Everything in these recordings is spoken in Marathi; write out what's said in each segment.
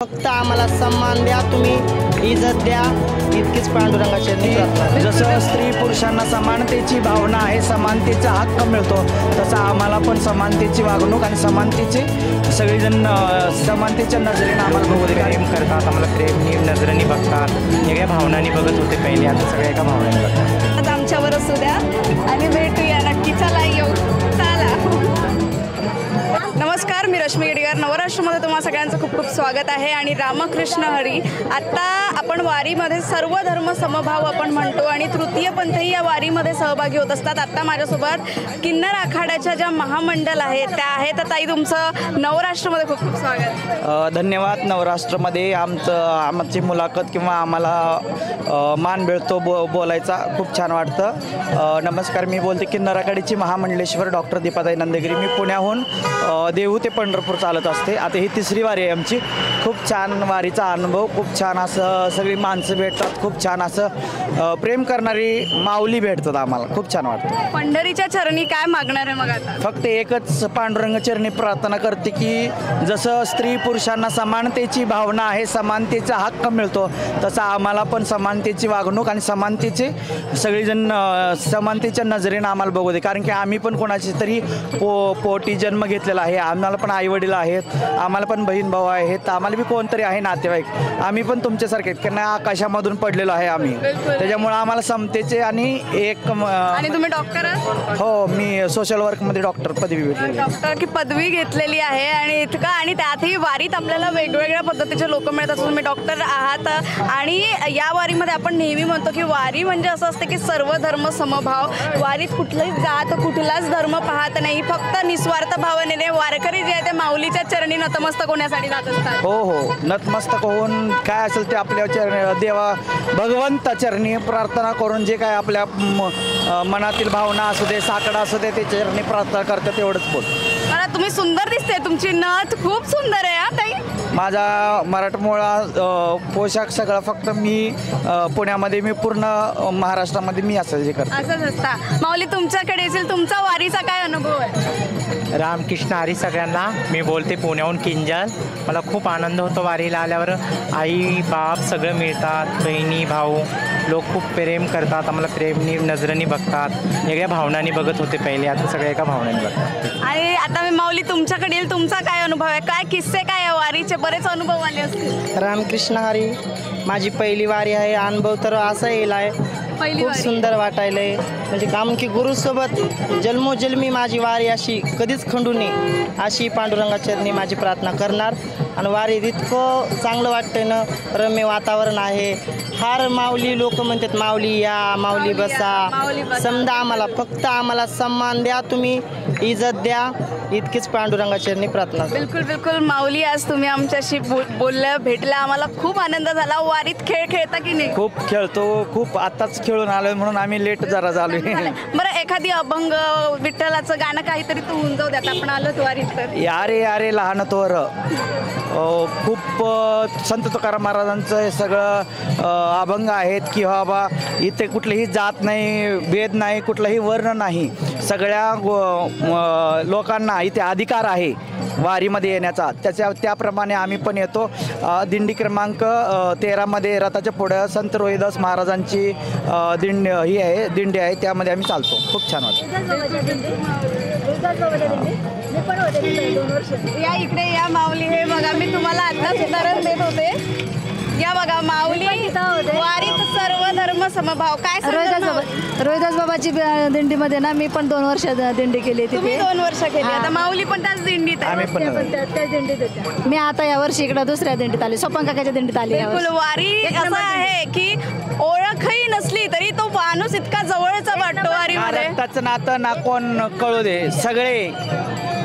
फक्त आम्हाला सम्मान द्या, तुम्ही इज्जत द्या, इतकीच पांडुरंगाची प्रार्थना। जसं स्त्री पुरुषांना समानतेची भावना आहे, समानतेचा हक्क मिळतो, तसा आम्हाला पण समानतेची वागणूक आणि समानतेची सगळेजण समानतेच्या नजरेने आम्हाला बघू दे। प्रेम करतात, आम्हाला प्रेमनी नजरेने बघतात, वेगळ्या भावनांनी बघत होते पहिले, आता सगळ्या एका भावनांनी बघतात। आज आमच्यावर असू द्या आणि भेटूया नक्की, चला येऊ, चला। नमस्कार, मी रश्मी गेडीकर, नवराष्ट्रमध्ये तुम्हा सगळ्यांचं खूप खूप स्वागत आहे। आणि रामकृष्ण हरी, आत्ता आपण वारीमध्ये सर्व धर्म समभाव आपण म्हणतो आणि तृतीयपंथही या वारीमध्ये सहभागी होत असतात। आत्ता माझ्यासोबत किन्नर आखाड्याच्या ज्या महामंडळ आहेत त्या आहेत। तर ताई, तुमचं नवराष्ट्रमध्ये खूप खूप स्वागत। धन्यवाद। नवराष्ट्रमध्ये आमची मुलाखत किंवा आम्हाला मान मिळतो बोलायचा, खूप छान वाटतं। नमस्कार, मी बोलते किन्नर आखाड्याची महामंडलेश्वर डॉक्टर दीपाताई नंदेगिरी। मी पुण्याहून देहू ते पंढरपूर चालत असते। आता ही तिसरी वारी आहे आमची। खूप छान वारीचा अनुभव, खूप छान असं सगळी माणसं भेटतात, खूप छान असं प्रेम करणारी माऊली भेटतात आम्हाला, खूप छान वाटतं। पंढरीच्या चरणी काय मागणार आहे मग आता? फक्त एकच पांडुरंग चरणी प्रार्थना करते की जसं स्त्री पुरुषांना समानतेची भावना आहे, समानतेचा हक्क मिळतो, तसा आम्हाला पण समानतेची वागणूक आणि समानतेचे सगळेजण समानतेच्या नजरेने आम्हाला बघू दे। कारण की आम्ही पण कोणाची तरी पोटी जन्म घेतलेला आहे, आम्हाला पण आईवडील आहेत, आम्हाला पण बहीण भाऊ आहेत, आम्हाला बी कोणतरी आहे नातेवाईक, आम्ही पण तुमच्यासारखे कारण आकाशामधून पडलेलो आहे आम्ही, त्याच्यामुळे आम्हाला समतेचे आणि एक आणि तुम्ही डॉक्टर आहात? हो, मी सोशल वर्कमध्ये डॉक्टर पदवी भेटली, डॉक्टर की पदवी घेतलेली आहे। आणि इतका आणि त्यातही वारीत आपल्याला वेगवेगळ्या पद्धतीचे लोक मिळतात। तुम्ही डॉक्टर आहात आणि या वारीमध्ये आपण नेहमी म्हणतो की वारी म्हणजे असं असतं की सर्व धर्म समभाव, वारीत कुठलंही जात कुठलाच धर्म पाहत नाही, फक्त निस्वार्थ भावनेने वारकरी जे आहे ते माऊलीच्या चरणी नतमस्तक होण्यासाठी जात असतात। हो हो, नतमस्तक होऊन काय असेल ते आपल्या देवा भगवंता चरणी प्रार्थना करून जे काय आपल्या मनातील भावना असू दे, साकडा असू दे, ते चरणी प्रार्थना करतात, एवढंच बोल। मला तुम्ही सुंदर दिसते, तुमची नथ खूप सुंदर आहे हा ताई। माझा मराठमोळा पोशाख सगळा फक्त मी पुण्यामध्ये, मी पूर्ण महाराष्ट्रामध्ये मी असं जे करतो। असंच असता माऊली, तुमच्याकडे येईल, तुमचा वारीचा काय अनुभव आहे? रामकृष्ण हरी सगळ्यांना, मी बोलते पुण्याहून किंजल। मला खूप आनंद होतो वारीला आल्यावर, आई बाप सगळं मिळतात, बहिणी भाऊ लोक खूप प्रेम करतात, आम्हाला प्रेमनी नजरेने बघतात, वेगळ्या भावनांनी बघत होते पहिले, आता सगळ्या एका भावनांनी बघतात। आणि आता मी माऊली तुमच्याकडे येईल, तुमचा काय अनुभव आहे, काय किस्से काय आहे वारीचे? बरेच अनुभव आले असतील। रामकृष्ण हरी, माझी पहिली वारी आहे। अनुभव तर असा येईल आहे, खूप सुंदर वाटायलंय, म्हणजे काम की गुरुसोबत जन्मोजन्मी माझी वारी अशी कधीच खंडू नये, अशी पांडुरंगाच्या चरणी माझी प्रार्थना करणार। आणि वारीत इतकं चांगलं वाटतंय ना, रम्य वातावरण आहे। फार माऊली लोक म्हणतात माऊली या, माऊली बसा, समजा आम्हाला फक्त आम्हाला सम्मान द्या, तुम्ही इज्जत द्या, इतकीच पांडुरंगाच्या चरणी प्रार्थना। बिलकुल बिलकुल माऊली, आज तुम्ही आमच्याशी बोलल्या, भेटला, आम्हाला खूप आनंद झाला। वारीत खेळ खेळता की नाही? खूप खेळतो, खूप आताच खेळून आलोय म्हणून आम्ही लेट जरा झालोय। बरं, एखादी अभंग विठ्ठलाचं गाणं काहीतरी तू होऊन जाऊ द्या, आपण आलो वारीत तर। यारे यारे लहान तोर, खूप संत तुकाराम महाराजांचं हे सगळं अभंग आहेत की बाबा इथे कुठलीही जात नाही, भेद नाही, कुठलाही वर्ण नाही, सगळ्या लोकांना इथे अधिकार आहे वारीमध्ये येण्याचा, त्याप्रमाणे आम्ही पण येतो। दिंडी क्रमांक 13मध्ये रथाच्या पुढं संत रोहिदास महाराजांची दिंडी आहे, त्यामध्ये आम्ही चालतो, खूप छान वाटतं। या इकडे या माऊली, हे बघा मी तुम्हाला आताच उदाहरण देत होते, या बघा माऊली, वारीत सर्व धर्म समभाव, काय रोहिदास बाबाची दिंडीमध्ये ना मी पण 2 वर्ष दिंडी केली तुम्ही तिथे। 2 वर्ष केली, आता माऊली पण त्याच दिंडीत आहे। आम्ही पण त्याच दिंडीत होत्या। मी आता या वर्षी इकडे दुसऱ्या दिंडीत आली, सोपन काकाच्या दिंडीत आली। बिलकुल, वारी असं आहे की ओळखही नसली तरी तो माणूस इतका जवळचा वाटतो वारीमध्ये। रक्ताचं नातं ना कोण कळू दे, सगळे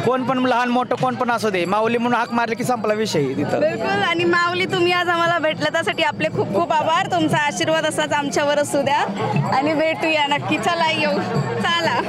कोण पण लहान मोठं कोण पण असू दे, माऊली म्हणून हाक मारले की संपला विषय तिथं। बिलकुल, आणि माऊली तुम्ही आज आम्हाला भेटला त्यासाठी आपले खूप खूप आभार। तुमचा आशीर्वाद असाच आमच्यावर असू द्या आणि भेटूया नक्की, चला येऊ, चला।